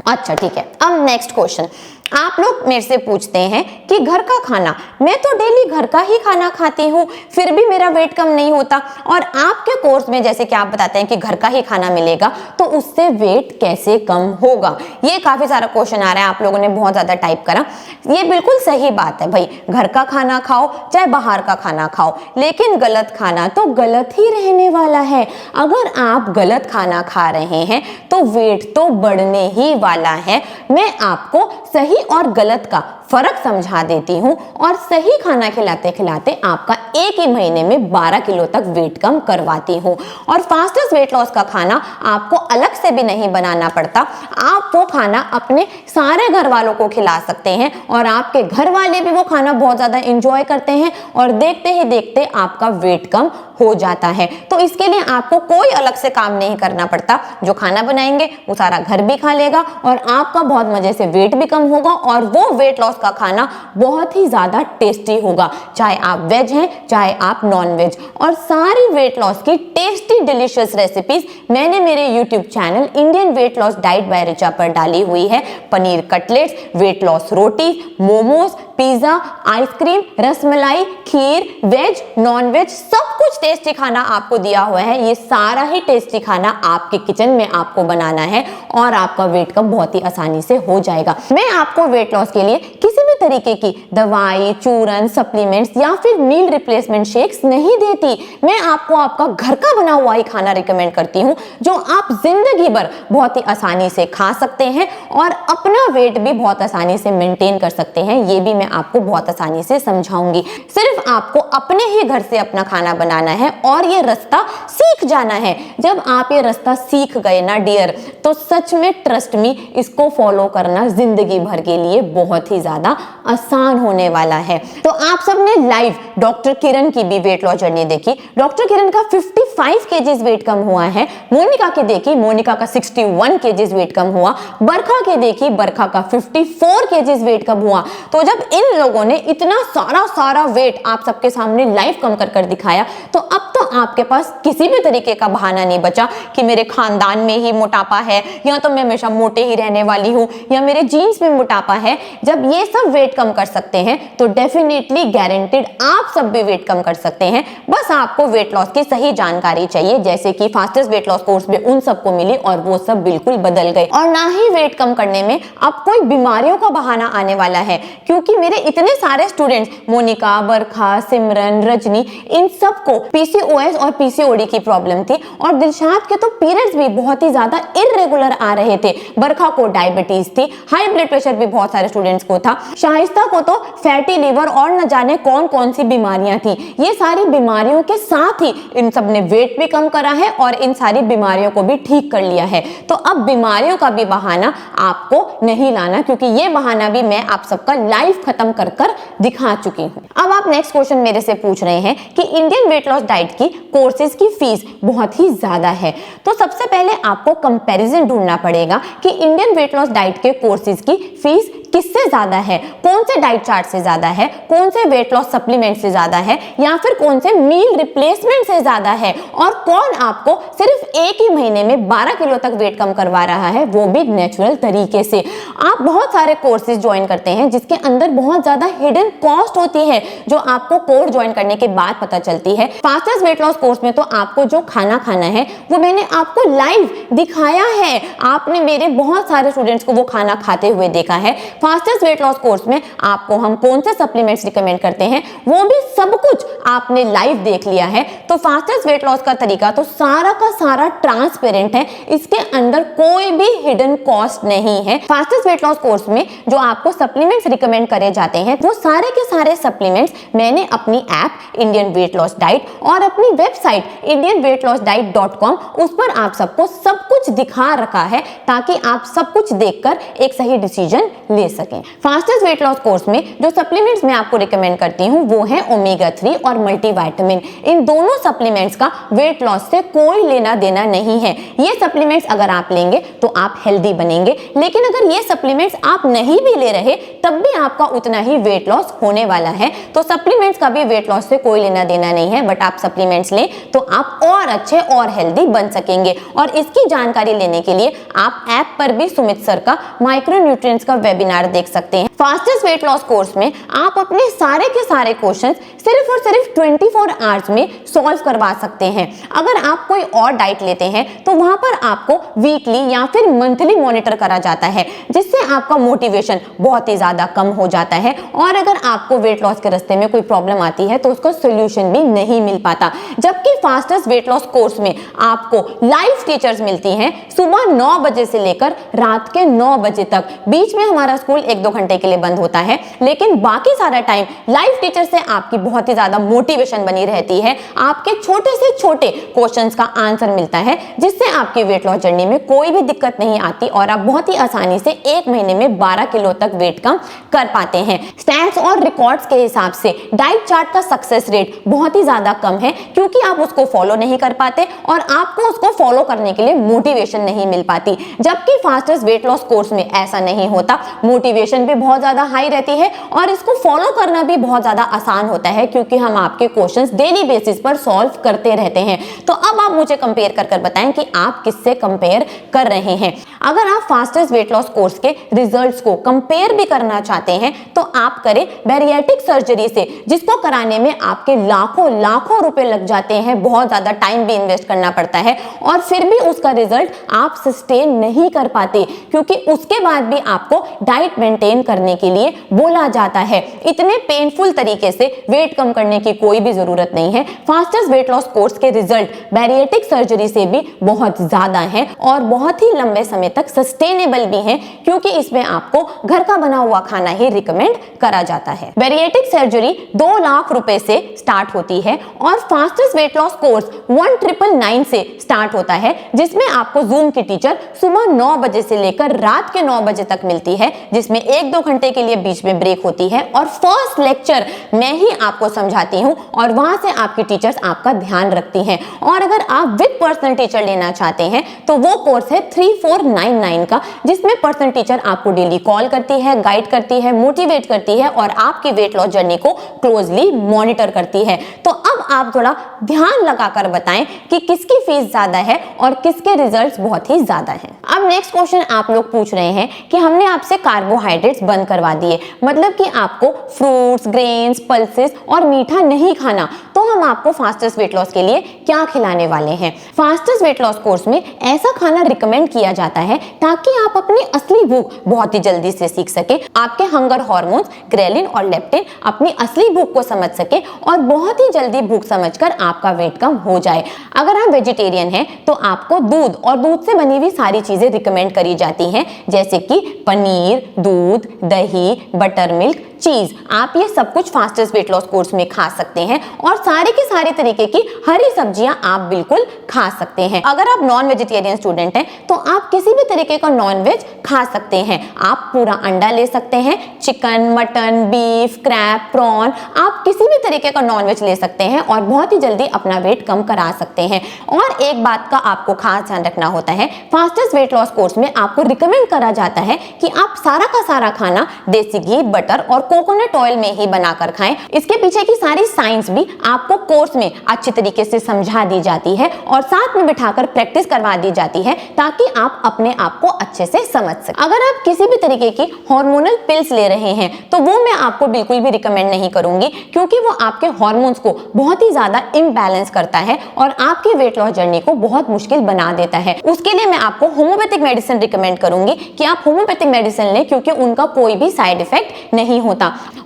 Speaker 1: अच्छा ठीक है, अब नेक्स्ट क्वेश्चन। आप लोग मेरे से पूछते हैं कि घर का खाना, मैं तो डेली घर का ही खाना खाती हूँ फिर भी मेरा वेट कम नहीं होता, और आपके कोर्स में जैसे कि आप बताते हैं कि घर का ही खाना मिलेगा तो उससे वेट कैसे कम होगा। ये काफी सारा क्वेश्चन आ रहा है, आप लोगों ने बहुत ज्यादा टाइप करा। ये बिल्कुल सही बात है भाई, घर का खाना खाओ चाहे बाहर का खाना खाओ, लेकिन गलत खाना तो गलत ही रहने वाला है। अगर आप गलत खाना खा रहे हैं तो वेट तो बढ़ने ही वाला है। मैं आपको सही और गलत का फर्क समझा देती हूँ और सही खाना खिलाते खिलाते आपका एक ही महीने में 12 किलो तक वेट कम करवाती हूँ। और फास्टेस्ट वेट लॉस का खाना आपको अलग से भी नहीं बनाना पड़ता, आप वो खाना अपने सारे घर वालों को खिला सकते हैं और आपके घर वाले भी वो खाना बहुत ज्यादा इंजॉय करते हैं और देखते ही देखते आपका वेट कम हो जाता है। तो इसके लिए आपको कोई अलग से काम नहीं करना पड़ता, जो खाना बनाएंगे वो सारा घर भी खा लेगा और आपका बहुत मजे से वेट भी कम होगा और वो वेट लॉस का खाना बहुत ही ज्यादा टेस्टी होगा, चाहे आप वेज हैं चाहे आप नॉन वेज। और सारी वेट लॉस की टेस्टी डिलीशियस रेसिपीज मैंने मेरे YouTube channel Indian weight loss diet by Richa पर डाली हुई है। पनीर कटलेट्स, वेट लॉस रोटी, momos, pizza, ice cream, rasmalai, kheer, veg non veg सब कुछ टेस्टी खाना आपको दिया हुआ है। ये सारा ही टेस्टी खाना आपके किचन में आपको बनाना है और आपका वेट कम बहुत ही आसानी से हो जाएगा। मैं आपको वेट लॉस के लिए किसी भी तरीके की दवाई, चूरन, सप्लीमेंट्स या फिर मील रिप्लेसमेंट शेक्स नहीं देती। मैं आपको आपका घर का बना हुआ ही खाना रिकमेंड करती हूँ जो आप जिंदगी भर बहुत ही आसानी से खा सकते हैं और अपना वेट भी बहुत आसानी से मेंटेन कर सकते हैं। ये भी मैं आपको बहुत आसानी से समझाऊंगी। सिर्फ आपको अपने ही घर से अपना खाना बनाना है और ये रास्ता सीख जाना है। जब आप ये रास्ता सीख गए ना डियर, तो सच में ट्रस्ट मी, इसको फॉलो करना जिंदगी भर के लिए बहुत ही ज्यादा आसान होने वाला है। तो आप सबने लाइव डॉक्टर किरण की भी वेट लॉस जर्नी देखी। डॉक्टर किरण का 55 केजीज वेट कम हुआ है। मोनिका की देखी, मोनिका का 61 केजीज वेट कम हुआ। बरखा की देखी, बरखा का 54 केजीज वेट कम हुआ। तो जब इन लोगों ने इतना सारा वेट आप सबके सामने लाइव कम कर दिखाया, तो अब तो आपके पास किसी भी तरीके का बहाना नहीं बचा कि मेरे खानदान में ही मोटापा है या तो मैं हमेशा मोटे ही रहने वाली हूँ या मेरे जीन्स में मोटापा है। जब ये सब वेट कम कर सकते हैं तो डेफिनेटली गारंटेड आप सब भी वेट कम कर सकते हैं। बस आपको वेट लॉस की सही जानकारी चाहिए, जैसे कि फास्टेस्ट वेट लॉस कोर्स में उन सबको मिली और वो सब बिल्कुल बदल गए। और ना ही वेट कम करने में अब कोई बीमारियों का बहाना आने वाला है, क्योंकि मेरे इतने सारे स्टूडेंट्स, मोनिका, बरखा, सिमरन, रजनी, इन सबको पीसीओएस और पीसीओडी की प्रॉब्लम थी और दिलशाद के तो पीरियड्स भी बहुत ही ज्यादा इरेगुलर आ रहे थे। बरखा को डायबिटीज थी, हाई ब्लड प्रेशर भी बहुत सारे स्टूडेंट्स को था। शाइस्ता को तो फैटी लिवर और न जाने कौन कौन सी बीमारियां थी। ये सारी बीमारियों के साथ ही इन सब ने वेट भी कम करा है और इन सारी बीमारियों को भी ठीक कर लिया है। तो अब बीमारियों का भी बहाना आपको नहीं लाना, क्योंकि ये बहाना भी मैं आप सबका लाइव खत्म कर दिखा चुकी हूँ। अब आप नेक्स्ट क्वेश्चन मेरे से पूछ रहे हैं कि इंडियन वेट लॉस डाइट की कोर्सेज की फीस बहुत ही ज्यादा है। तो सबसे पहले आपको कंपैरिजन ढूंढना पड़ेगा कि इंडियन वेट लॉस डाइट के कोर्सेज की फीस किससे ज्यादा है, कौन से डाइट चार्ट से ज्यादा है, कौन से वेट लॉस सप्लीमेंट से ज्यादा है या फिर कौन से मील रिप्लेसमेंट से ज्यादा है, और कौन आपको सिर्फ एक ही महीने में 12 किलो तक वेट कम करवा रहा है, वो भी नेचुरल तरीके से। आप बहुत सारे कोर्सेज ज्वाइन करते हैं जिसके अंदर बहुत ज्यादा हिडन कॉस्ट होती है, जो आपको कोर्स ज्वाइन करने के बाद पता चलती है। फास्टेस्ट वेट लॉस कोर्स में तो आपको जो खाना खाना है वो मैंने आपको लाइव दिखाया है। आपने मेरे बहुत सारे स्टूडेंट्स को वो खाना खाते हुए देखा है। फास्टेस्ट वेट लॉस कोर्स में आपको हम कौन से सप्लीमेंट्स रिकमेंड करते हैं वो भी सब कुछ आपने लाइव देख लिया है। तो फास्टेस्ट वेट लॉस का तरीका तो सारा का सारा ट्रांसपेरेंट है, इसके अंदर कोई भी हिडन कॉस्ट नहीं है। फास्टेस्ट वेट लॉस कोर्स में जो आपको सप्लीमेंट्स रिकमेंड करे जाते हैं वो सारे के सारे सप्लीमेंट्स मैंने अपनी app Indian weight loss diet और अपनी वेबसाइट indianweightlosdiet.com उस पर आप सबको सब कुछ दिखा रखा है, ताकि आप सब कुछ देखकर एक सही डिसीजन ले सकें। फास्टेस्ट वेट लॉस कोर्स में जो सप्लीमेंट्स मैं आपको रिकमेंड करती हूँ वो है ओमेगा 3 और मल्टीविटामिन। इन दोनों सप्लीमेंट्स का वेट लॉस से कोई लेना देना नहीं है। ये सप्लीमेंट्स अगर आप लेंगे तो आप हेल्दी बनेंगे, लेकिन अगर ये सप्लीमेंट्स आप नहीं भी ले रहे तब भी आपका उतना ही वेट लॉस होने वाला है। तो सप्लीमेंट्स का भी वेट लॉस से कोई लेना देना नहीं है, बट आप सप्लीमेंट्स लें तो आप और अच्छे और हेल्दी बन सकेंगे। और इसकी जानकारी लेने के लिए आप ऐप पर भी सुमित सर का माइक्रो न्यूट्रिएंट्स का वेबिनार देख सकते हैं। फास्टेस्ट वेट लॉस कोर्स में आप अपने सारे के सारे क्वेश्चंस सिर्फ और सिर्फ 24 आवर्स में सॉल्व करवा सकते हैं। अगर आप कोई और डाइट लेते हैं तो वहां पर आपको वीकली या फिर मंथली मॉनिटर करा जाता है, जिससे आपका मोटिवेशन बहुत ही ज्यादा कम हो जाता है और अगर आपको वेट लॉस के रास्ते में कोई प्रॉब्लम आती है तो उसका सोल्यूशन भी नहीं मिल पाता। जबकि फास्टेस्ट वेट लॉस कोर्स में आपको लाइव टीचर्स मिलती हैं सुबह 9 बजे से लेकर रात के 9 बजे तक। बीच में हमारा स्कूल 1-2 घंटे के लिए बंद होता है, लेकिन बाकी सारा टाइम लाइव टीचर से आपकी बहुत ही ज्यादा मोटिवेशन बनी रहती है। आपके छोटे से छोटे क्वेश्चंस का आंसर मिलता है, जिससे आपकी वेट लॉस जर्नी में कोई भी दिक्कत नहीं आती और आप बहुत ही आसानी से 1 महीने में 12 किलो तक वेट कम कर पाते हैं। स्टैट्स और रिकॉर्ड्स के हिसाब से डाइट चार्ट का सक्सेस रेट बहुत ही ज्यादा कम है, क्योंकि आप उसको फॉलो नहीं कर पाते और आपको उसको फॉलो करने के लिए मोटिवेशन नहीं मिल पाती। जबकि फास्टेस्ट वेट लॉस कोर्स में ऐसा नहीं होता, मोटिवेशन भी बहुत ज्यादा हाई रहती है और इसको फॉलो करना भी बहुत ज्यादा आसान होता है, क्योंकि हम आपके क्वेश्चंस डेली बेसिस पर सॉल्व करते रहते हैं। तो अब आप मुझे कंपेयर कर बताएं कि आप किससे कंपेयर कर रहे हैं। अगर आप फास्टेस्ट वेट लॉस कोर्स के रिजल्ट्स को कंपेयर भी करना चाहते हैं तो आप करें बैरिएट्रिक सर्जरी से, जिसको कराने में आपके लाखों रुपए लग जाते हैं, बहुत ज्यादा टाइम भी इन्वेस्ट करना पड़ता है और फिर भी उसका रिजल्ट आप सस्टेन नहीं कर पाते, क्योंकि उसके बाद भी आपको डाइट मेंटेन करने के लिए बोला जाता है। इतने पेनफुल तरीके से वेट कम करने की कोई भी जरूरत नहीं है। फास्टेस्ट वेट लॉस कोर्स के रिजल्ट बैरिएट्रिक सर्जरी से भी बहुत ज्यादा है और बहुत ही लंबे समय तक सस्टेनेबल भी है, क्योंकि इसमें आपको घर का बना हुआ खाना ही रिकमेंड करा जाता है। बैरिएट्रिक सर्जरी 2 लाख रुपए से स्टार्ट होती है और फास्टेस्ट वेट लॉस कोर्स 1999 से स्टार्ट होता है, जिसमें आपको जूम की टीचर सुबह 9 बजे से लेकर रात के 9 बजे तक मिलती है, जिसमें 1-2 घंटे के लिए बीच में ब्रेक होती है और फर्स्ट लेक्चर मैं ही आपको समझाती हूँ और वहां से आपकी टीचर्स आपका ध्यान रखती हैं। और अगर आप विद पर्सनल टीचर लेना चाहते हैं तो वो कोर्स है 3499 का, जिसमें पर्सनल टीचर आपको डेली कॉल करती है, गाइड करती है, मोटिवेट करती है और आपकी वेट लॉस जर्नी को क्लोजली मॉनिटर करती है। तो अब आप थोड़ा ध्यान लगाकर बताएं कि किसकी फीस ज्यादा है और किसके रिजल्ट्स बहुत ही ज्यादा हैं। अब नेक्स्ट क्वेश्चन आप लोग पूछ रहे हैं कि हमने आपसे कार्बोहाइड्रेट्स बंद करवा दिए, मतलब कि आपको फ्रूट्स, ग्रेन्स, पल्सेस और मीठा नहीं खाना, तो हम आपको फास्टेस्ट वेट लॉस के लिए क्या खिलाने वाले हैं। फास्टेस्ट वेट लॉस कोर्स में ऐसा खाना रिकमेंड किया जाता है ताकि आप अपनी असली भूख बहुत ही जल्दी से सीख सके, आपके हंगर हार्मोन्स ग्रेलिन और लेप्टिन अपनी असली भूख को समझ सके और बहुत ही जल्दी भूख समझकर आपका वेट कम हो जाए। अगर आप वेजिटेरियन हैं तो आपको दूध और दूध से बनी हुई सारी चीजें रिकमेंड करी जाती हैं, जैसे कि पनीर, दूध, दही, बटर मिल्क, चीज। आप ये सब कुछ फास्टेस्ट वेट लॉस कोर्स में खा सकते हैं और सारे के सारे तरीके की हरी सब्जियां आप बिल्कुल खा सकते हैं। अगर आप नॉन वेजिटेरियन स्टूडेंट हैं तो आप किसी भी तरीके का नॉन वेज खा सकते हैं। आप पूरा अंडा ले सकते हैं, chicken, mutton, beef, crab, prawn, आप किसी भी तरीके का नॉन वेज ले सकते हैं और बहुत ही जल्दी अपना वेट कम करा सकते हैं। और एक बात का आपको खास ध्यान रखना होता है, फास्टेस्ट वेट लॉस कोर्स में आपको रिकमेंड करा जाता है कि आप सारा का सारा खाना देसी घी, बटर और कोकोनट ऑयल में ही बनाकर खाएं। इसके पीछे की सारी साइंस भी आपको कोर्स में अच्छी तरीके से समझा दी जाती है और साथ में बिठाकर प्रैक्टिस करवा दी जाती है, ताकि आप अपने आप को अच्छे से समझ सकें। अगर आप किसी भी तरीके की हार्मोनल पिल्स ले रहे हैं तो वो मैं आपको बिल्कुल भी रिकमेंड नहीं करूंगी, क्योंकि वो आपके हार्मोन्स को बहुत ही ज्यादा इम्बैलेंस करता है और आपकी वेट लॉस जर्नी को बहुत मुश्किल बना देता है। उसके लिए मैं आपको होम्योपैथिक मेडिसिन रिकमेंड करूंगी कि आप होम्योपैथिक मेडिसिन लें, क्योंकि उनका कोई भी साइड इफेक्ट नहीं होता।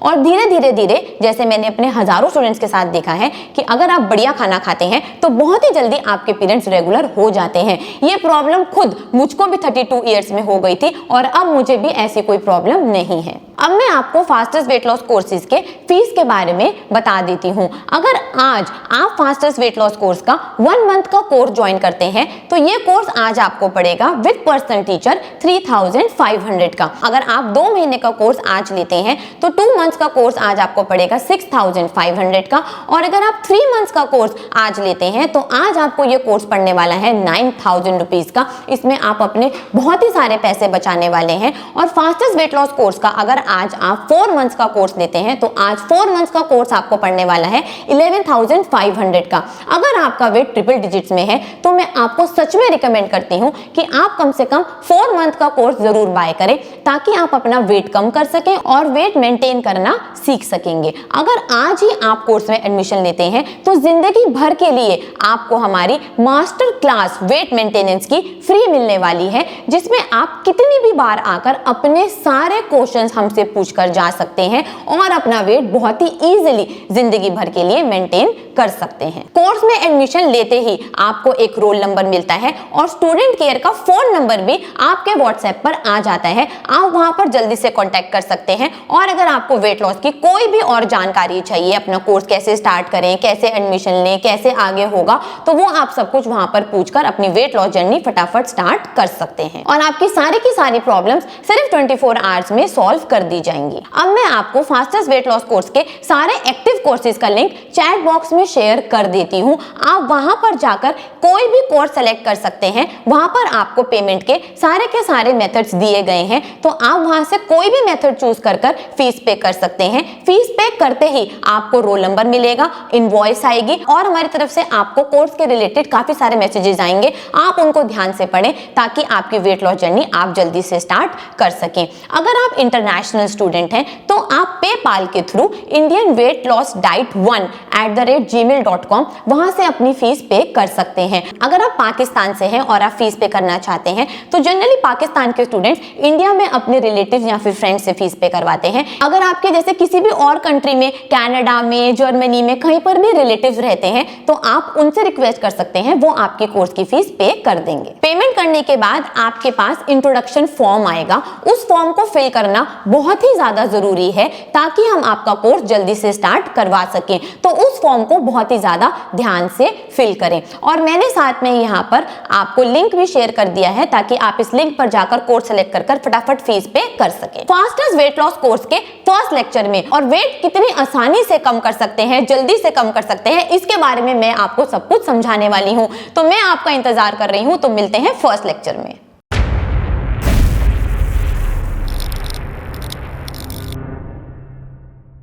Speaker 1: और धीरे धीरे जैसे मैंने अपने हजारों स्टूडेंट्स के साथ देखा है कि अगर आप बढ़िया खाना खाते हैं तो बहुत ही जल्दी आपके पीरियड्स रेगुलर हो जाते हैं। ये प्रॉब्लम खुद मुझको भी 32 इयर्स में हो गई थी और अब मुझे भी ऐसी कोई प्रॉब्लम नहीं है। अब मैं आपको फास्टेस्ट वेट लॉस कोर्सेज के फीस के बारे में बता देती हूँ। अगर आज आप फास्टेस्ट वेट लॉस कोर्स का 1 मंथ का कोर्स ज्वाइन करते हैं तो ये कोर्स आज आपको पड़ेगा विद पर्सनल टीचर 3500 का। अगर आप 2 महीने का कोर्स आज लेते हैं तो 2 मंथ्स का कोर्स आज आपको पड़ेगा 6500 का। और अगर आप 3 मंथ्स का कोर्स आज लेते हैं तो आज आपको ये कोर्स पड़ने वाला है 9000 रुपीज का। इसमें आप अपने बहुत ही सारे पैसे बचाने वाले हैं। और फास्टेस्ट वेट लॉस कोर्स का अगर आज आप 4 मंथ्स का कोर्स लेते हैं तो आज 4 मंथ्स का कोर्स आपको पड़ने वाला है 11,500 का। अगर आपका वेट ट्रिपल डिजिट्स में है तो मैं आपको सच में रिकमेंड करती हूँ कि आप कम से कम 4 मंथ का कोर्स जरूर बाय करें ताकि आप अपना वेट कम कर सकें और वेट मेंटेन करना सीख सकेंगे। अगर आज ही आप कोर्स में एडमिशन लेते हैं तो जिंदगी भर के लिए आपको हमारी मास्टर क्लास वेट मेंटेनेंस की फ्री मिलने वाली है, जिसमें आप कितनी भी बार आकर अपने सारे क्वेश्चंस हमसे पूछकर जा सकते हैं और अपना वेट बहुत ही इजीली जिंदगी भर के लिए मेंटेन कर सकते हैं। कोर्स में एडमिशन लेते ही आपको एक रोल नंबर मिलता है और स्टूडेंट केयर का फोन नंबर भी आपके व्हाट्सएप पर आ जाता है। आप वहां पर जल्दी से कांटेक्ट कर सकते हैं और अगर आपको वेट लॉस की कोई भी और जानकारी चाहिए, अपना कोर्स कैसे स्टार्ट करें, कैसे एडमिशन लें, कैसे आगे होगा, तो वो आप सब कुछ वहां पर पूछकर अपनी वेट लॉस जर्नी फटाफट स्टार्ट कर सकते हैं और आपकी सारी की सारी प्रॉब्लम्स सिर्फ 24 आवर्स में सॉल्व कर दी जाएंगी। अब मैं आपको फास्टेस्ट वेट लॉस कोर्स के सारे एक्टिव कोर्सेज का लिंक चैट बॉक्स में शेयर कर देती हूँ। आप वहां पर जाकर कोई भी कोर्स सेलेक्ट कर सकते हैं। वहां पर आपको पेमेंट के सारे मेथड्स दिए गए हैं, तो आप वहां से कोई भी मेथड चूज कर फीस पे कर सकते हैं। फीस पे करते ही आपको रोल नंबर मिलेगा, इनवॉइस आएगी और हमारी तरफ से आपको कोर्स के रिलेटेड काफी सारे मैसेजेस आएंगे। आप उनको ध्यान से पढ़ें ताकि आपकी वेट लॉस जर्नी आप जल्दी से स्टार्ट कर सकें। अगर आप इंटरनेशनल स्टूडेंट हैं तो आप पेपाल के through Indian weight loss diet 1@gmail.com वहां से अपनी फीस पे कर सकते हैं। अगर आप पाकिस्तान से हैं और आप फीस पे करना चाहते हैं तो जनरली पाकिस्तान के स्टूडेंट्स इंडिया में अपने रिलेटिव्स या फिर फ्रेंड्स से फीस पे करवाते हैं। अगर आपके जैसे किसी भी और कंट्री में, कनाडा में, जर्मनी में कहीं पर भी रिलेटिव्स रहते हैं तो आप उनसे रिक्वेस्ट कर सकते हैं, वो आपके कोर्स की फीस पे कर देंगे। पेमेंट करने के बाद आपके पास इंट्रोडक्शन फॉर्म आएगा। उस फॉर्म को फिल करना बहुत ही ज्यादा जरूरी है ताकि हम आपका कोर्स जल्दी से स्टार्ट करवा सकें। तो उस फॉर्म को बहुत ही ज्यादा ध्यान से फिल करें और मैंने साथ में यहाँ पर आपको लिंक भी शेयर कर दिया है ताकि आप इस लिंक पर जाकर कोर्स सेलेक्ट कर फटाफट फीस पे कर सकें। फास्टेस्ट वेट लॉस कोर्स के फर्स्ट लेक्चर में और वेट कितनी आसानी से कम कर सकते हैं, जल्दी से कम कर सकते हैं, इसके बारे में मैं आपको सब कुछ समझाने वाली हूँ। तो मैं आपका इंतजार कर रही हूँ, तो मिलते हैं फर्स्ट लेक्चर में।